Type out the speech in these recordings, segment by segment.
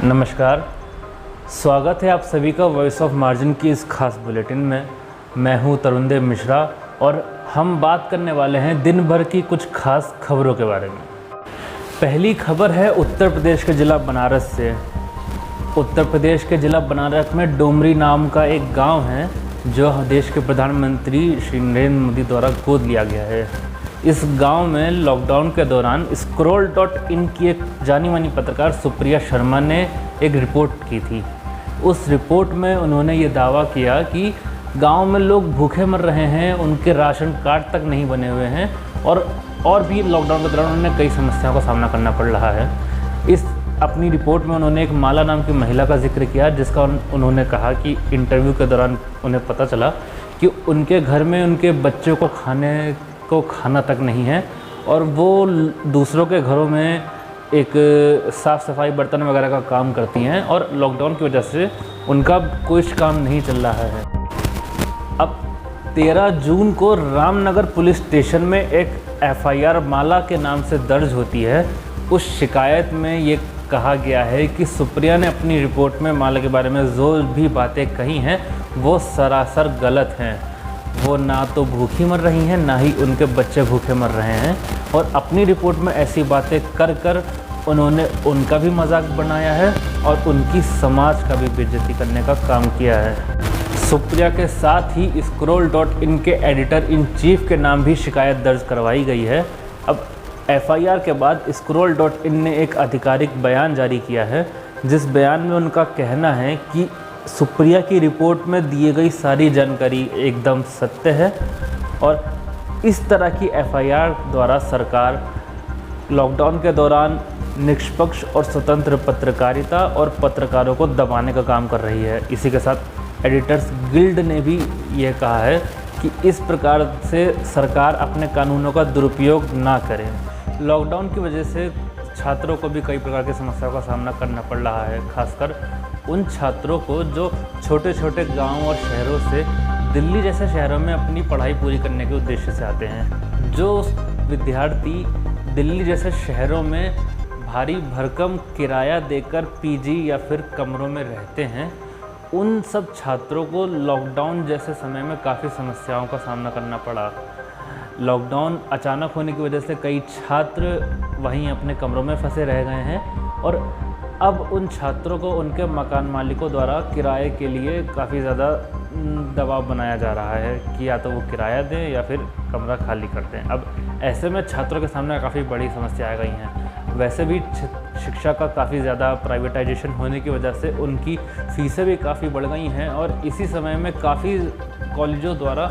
नमस्कार, स्वागत है आप सभी का वॉइस ऑफ मार्जिन की इस खास बुलेटिन में। मैं हूं तरुणदेव मिश्रा और हम बात करने वाले हैं दिन भर की कुछ खास खबरों के बारे में। पहली खबर है उत्तर प्रदेश के ज़िला बनारस से। उत्तर प्रदेश के ज़िला बनारस में डोमरी नाम का एक गांव है जो देश के प्रधानमंत्री श्री नरेंद्र मोदी द्वारा गोद लिया गया है। इस गांव में लॉकडाउन के दौरान scroll.in की एक जानी मानी पत्रकार सुप्रिया शर्मा ने एक रिपोर्ट की थी। उस रिपोर्ट में उन्होंने ये दावा किया कि गांव में लोग भूखे मर रहे हैं, उनके राशन कार्ड तक नहीं बने हुए हैं और भी लॉकडाउन के दौरान उन्हें कई समस्याओं का सामना करना पड़ रहा है। इस अपनी रिपोर्ट में उन्होंने एक माला नाम की महिला का जिक्र किया, जिसका उन्होंने कहा कि इंटरव्यू के दौरान उन्हें पता चला कि उनके घर में उनके बच्चों को खाना तक नहीं है और वो दूसरों के घरों में एक साफ़ सफाई बर्तन वगैरह का काम करती हैं और लॉकडाउन की वजह से उनका कोई काम नहीं चल रहा है। अब 13 जून को रामनगर पुलिस स्टेशन में एक FIR माला के नाम से दर्ज होती है। उस शिकायत में ये कहा गया है कि सुप्रिया ने अपनी रिपोर्ट में माला के बारे में जो भी बातें कही हैं वो सरासर गलत हैं। वो ना तो भूखी मर रही हैं, ना ही उनके बच्चे भूखे मर रहे हैं और अपनी रिपोर्ट में ऐसी बातें कर उन्होंने उनका भी मजाक बनाया है और उनकी समाज का भी बेइज्जती करने का काम किया है। सुप्रिया के साथ ही scroll.in के एडिटर इन चीफ के नाम भी शिकायत दर्ज करवाई गई है। अब FIR के बाद scroll.in ने एक आधिकारिक बयान जारी किया है, जिस बयान में उनका कहना है कि सुप्रिया की रिपोर्ट में दिए गई सारी जानकारी एकदम सत्य है और इस तरह की FIR द्वारा सरकार लॉकडाउन के दौरान निष्पक्ष और स्वतंत्र पत्रकारिता और पत्रकारों को दबाने का काम कर रही है। इसी के साथ एडिटर्स गिल्ड ने भी यह कहा है कि इस प्रकार से सरकार अपने कानूनों का दुरुपयोग ना करे। लॉकडाउन की वजह से छात्रों को भी कई प्रकार की समस्याओं का सामना करना पड़ रहा है, खासकर उन छात्रों को जो छोटे छोटे गांव और शहरों से दिल्ली जैसे शहरों में अपनी पढ़ाई पूरी करने के उद्देश्य से आते हैं। जो विद्यार्थी दिल्ली जैसे शहरों में भारी भरकम किराया देकर PG या फिर कमरों में रहते हैं, उन सब छात्रों को लॉकडाउन जैसे समय में काफ़ी समस्याओं का सामना करना पड़ा। लॉकडाउन अचानक होने की वजह से कई छात्र वहीं अपने कमरों में फंसे रह गए हैं और अब उन छात्रों को उनके मकान मालिकों द्वारा किराए के लिए काफ़ी ज़्यादा दबाव बनाया जा रहा है कि या तो वो किराया दें या फिर कमरा खाली कर दें। अब ऐसे में छात्रों के सामने काफ़ी बड़ी समस्या आ गई हैं। वैसे भी शिक्षा का काफ़ी ज़्यादा प्राइवेटाइजेशन होने की वजह से उनकी फ़ीसें भी काफ़ी बढ़ गई हैं और इसी समय में काफ़ी कॉलेजों द्वारा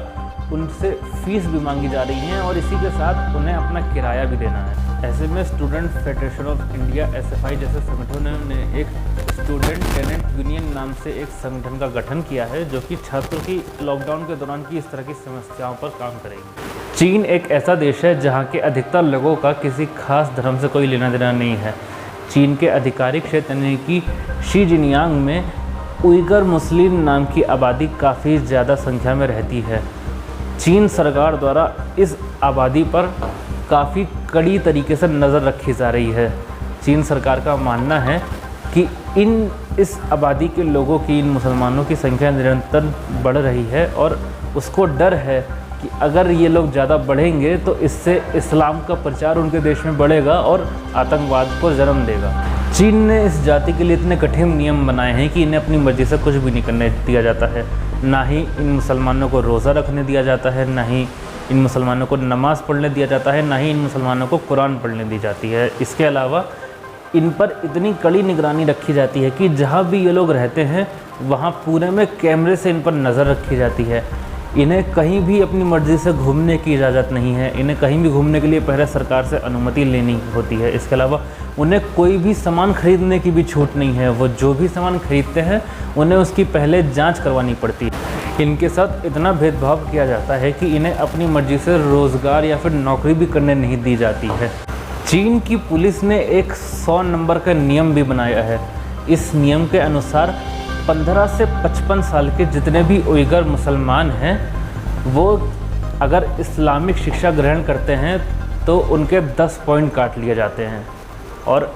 उनसे फ़ीस भी मांगी जा रही हैं और इसी के साथ उन्हें अपना किराया भी देना है। ऐसे में student federation of India SFI जैसे संगठनों ने एक स्टूडेंट टेनेंट यूनियन नाम से एक संगठन का गठन किया है, जो कि छात्रों की लॉकडाउन के दौरान की इस तरह की समस्याओं पर काम करेगी। चीन एक ऐसा देश है जहाँ के अधिकतर लोगों का किसी खास धर्म से कोई लेना देना नहीं है। चीन के आधिकारिक क्षेत्र यानी कि शीजिनयांग में उइगर मुस्लिम नाम की आबादी काफ़ी ज़्यादा संख्या में रहती है। चीन सरकार द्वारा इस आबादी पर काफ़ी कड़ी तरीके से नज़र रखी जा रही है। चीन सरकार का मानना है कि इस आबादी के लोगों की, इन मुसलमानों की संख्या निरंतर बढ़ रही है और उसको डर है कि अगर ये लोग ज़्यादा बढ़ेंगे तो इससे इस्लाम का प्रचार उनके देश में बढ़ेगा और आतंकवाद को जन्म देगा। चीन ने इस जाति के लिए इतने कठिन नियम बनाए हैं कि इन्हें अपनी मर्जी से कुछ भी नहीं करने दिया जाता है। ना ही इन मुसलमानों को रोज़ा रखने दिया जाता है, ना ही इन मुसलमानों को नमाज़ पढ़ने दिया जाता है, ना ही इन मुसलमानों को कुरान पढ़ने दी जाती है। इसके अलावा इन पर इतनी कड़ी निगरानी रखी जाती है कि जहाँ भी ये लोग रहते हैं वहाँ पूरे में कैमरे से इन पर नज़र रखी जाती है। इन्हें कहीं भी अपनी मर्ज़ी से घूमने की इजाज़त नहीं है। इन्हें कहीं भी घूमने के लिए पहले सरकार से अनुमति लेनी होती है। इसके अलावा उन्हें कोई भी सामान खरीदने की भी छूट नहीं है। वो जो भी सामान खरीदते हैं उन्हें उसकी पहले जांच करवानी पड़ती है। इनके साथ इतना भेदभाव किया जाता है कि इन्हें अपनी मर्ज़ी से रोज़गार या फिर नौकरी भी करने नहीं दी जाती है। चीन की पुलिस ने एक 100 नंबर का नियम भी बनाया है। इस नियम के अनुसार 15 से 55 साल के जितने भी उइगर मुसलमान हैं वो अगर इस्लामिक शिक्षा ग्रहण करते हैं तो उनके 10 पॉइंट काट लिए जाते हैं और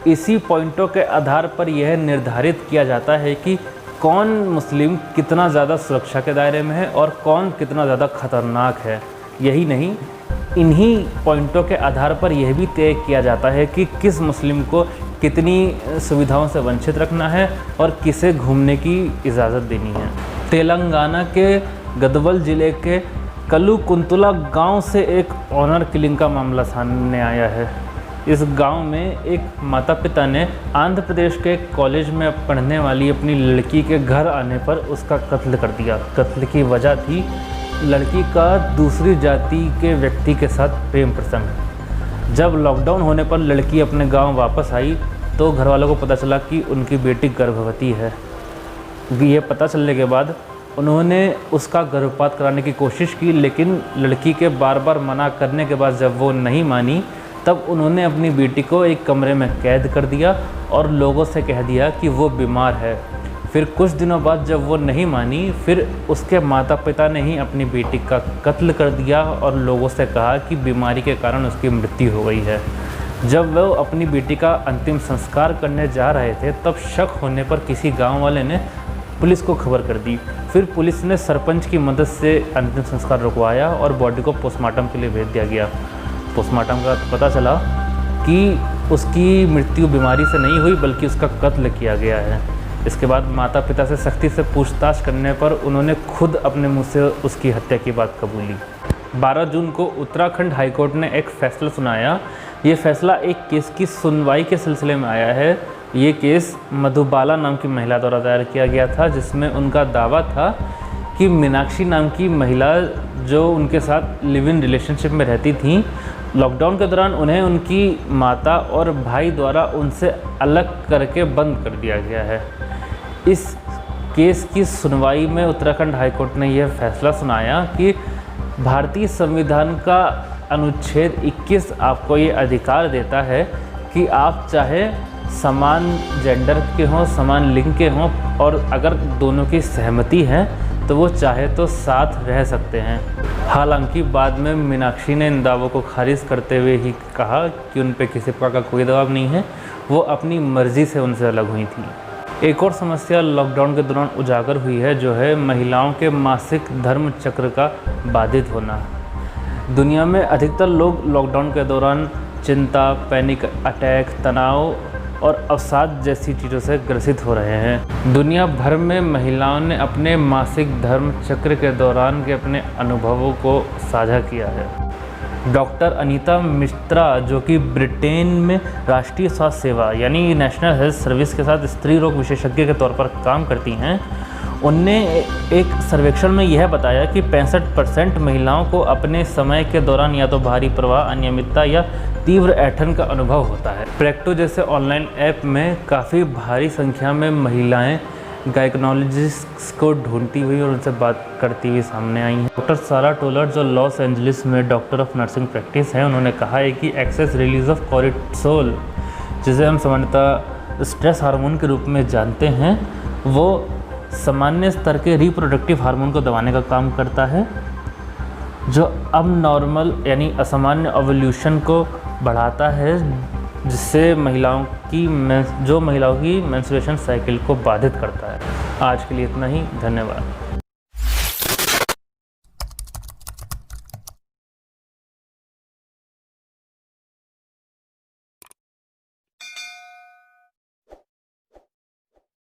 इसी पॉइंटों के आधार पर यह निर्धारित किया जाता है कि कौन मुस्लिम कितना ज़्यादा सुरक्षा के दायरे में है और कौन कितना ज़्यादा ख़तरनाक है। यही नहीं, इन्हीं पॉइंटों के आधार पर यह भी तय किया जाता है कि किस मुस्लिम को कितनी सुविधाओं से वंचित रखना है और किसे घूमने की इजाज़त देनी है। तेलंगाना के गदवल ज़िले के कलुकुंतला गांव से एक ऑनर किलिंग का मामला सामने आया है। इस गांव में एक माता पिता ने आंध्र प्रदेश के कॉलेज में पढ़ने वाली अपनी लड़की के घर आने पर उसका कत्ल कर दिया। कत्ल की वजह थी लड़की का दूसरी जाति के व्यक्ति के साथ प्रेम प्रसंग। जब लॉकडाउन होने पर लड़की अपने गांव वापस आई तो घर वालों को पता चला कि उनकी बेटी गर्भवती है। ये पता चलने के बाद उन्होंने उसका गर्भपात कराने की कोशिश की, लेकिन लड़की के बार बार मना करने के बाद जब वो नहीं मानी तब उन्होंने अपनी बेटी को एक कमरे में कैद कर दिया और लोगों से कह दिया कि वो बीमार है। फिर कुछ दिनों बाद जब वो नहीं मानी, फिर उसके माता पिता ने ही अपनी बेटी का कत्ल कर दिया और लोगों से कहा कि बीमारी के कारण उसकी मृत्यु हो गई है। जब वो अपनी बेटी का अंतिम संस्कार करने जा रहे थे तब शक होने पर किसी गांव वाले ने पुलिस को खबर कर दी। फिर पुलिस ने सरपंच की मदद से अंतिम संस्कार रुकवाया और बॉडी को पोस्टमार्टम के लिए भेज दिया गया। पोस्टमार्टम का पता चला कि उसकी मृत्यु बीमारी से नहीं हुई बल्कि उसका कत्ल किया गया है। इसके बाद माता पिता से सख्ती से पूछताछ करने पर उन्होंने खुद अपने मुंह से उसकी हत्या की बात कबूली। 12 जून को उत्तराखंड हाईकोर्ट ने एक फ़ैसला सुनाया। ये फ़ैसला एक केस की सुनवाई के सिलसिले में आया है। ये केस मधुबाला नाम की महिला द्वारा दायर किया गया था, जिसमें उनका दावा था कि मीनाक्षी नाम की महिला जो उनके साथ लिव इन रिलेशनशिप में रहती थी, लॉकडाउन के दौरान उन्हें उनकी माता और भाई द्वारा उनसे अलग करके बंद कर दिया गया है। इस केस की सुनवाई में उत्तराखंड हाईकोर्ट ने यह फैसला सुनाया कि भारतीय संविधान का अनुच्छेद 21 आपको ये अधिकार देता है कि आप चाहे समान जेंडर के हों, समान लिंग के हों, और अगर दोनों की सहमति है तो वो चाहे तो साथ रह सकते हैं। हालांकि बाद में मीनाक्षी ने इन दावों को खारिज करते हुए ही कहा कि उन पर किसी प्रकार का कोई दबाव नहीं है, वो अपनी मर्ज़ी से उनसे अलग हुई थी। एक और समस्या लॉकडाउन के दौरान उजागर हुई है, जो है महिलाओं के मासिक धर्म चक्र का बाधित होना। दुनिया में अधिकतर लोग लॉकडाउन के दौरान चिंता, पैनिक अटैक, तनाव और अवसाद जैसी चीज़ों से ग्रसित हो रहे हैं। दुनिया भर में महिलाओं ने अपने मासिक धर्म चक्र के दौरान के अपने अनुभवों को साझा किया है। डॉक्टर अनीता मिश्रा, जो कि ब्रिटेन में राष्ट्रीय स्वास्थ्य सेवा यानी नेशनल हेल्थ सर्विस के साथ स्त्री रोग विशेषज्ञ के तौर पर काम करती हैं, उनने एक सर्वेक्षण में यह बताया कि 65% महिलाओं को अपने समय के दौरान या तो भारी प्रवाह, अनियमितता या तीव्र ऐंठन का अनुभव होता है। प्रेक्टो जैसे ऑनलाइन ऐप में काफ़ी भारी संख्या में महिलाएं गायकोनोलॉजिस्ट को ढूंढती हुई और उनसे बात करती हुई सामने आई हैं। डॉक्टर सारा टोलर, जो लॉस एंजलिस में डॉक्टर ऑफ नर्सिंग प्रैक्टिस है, उन्होंने कहा है कि एक्सेस रिलीज ऑफ कोर्टिसोल, जिसे हम सामान्यतः स्ट्रेस हार्मोन के रूप में जानते हैं, वो सामान्य स्तर के रिप्रोडक्टिव हार्मोन को दबाने का काम करता है, जो अब नॉर्मल यानी असामान्य ओवुलेशन को बढ़ाता है, जिससे महिलाओं की मेंस्ट्रुएशन साइकिल को बाधित करता है। आज के लिए इतना ही, धन्यवाद।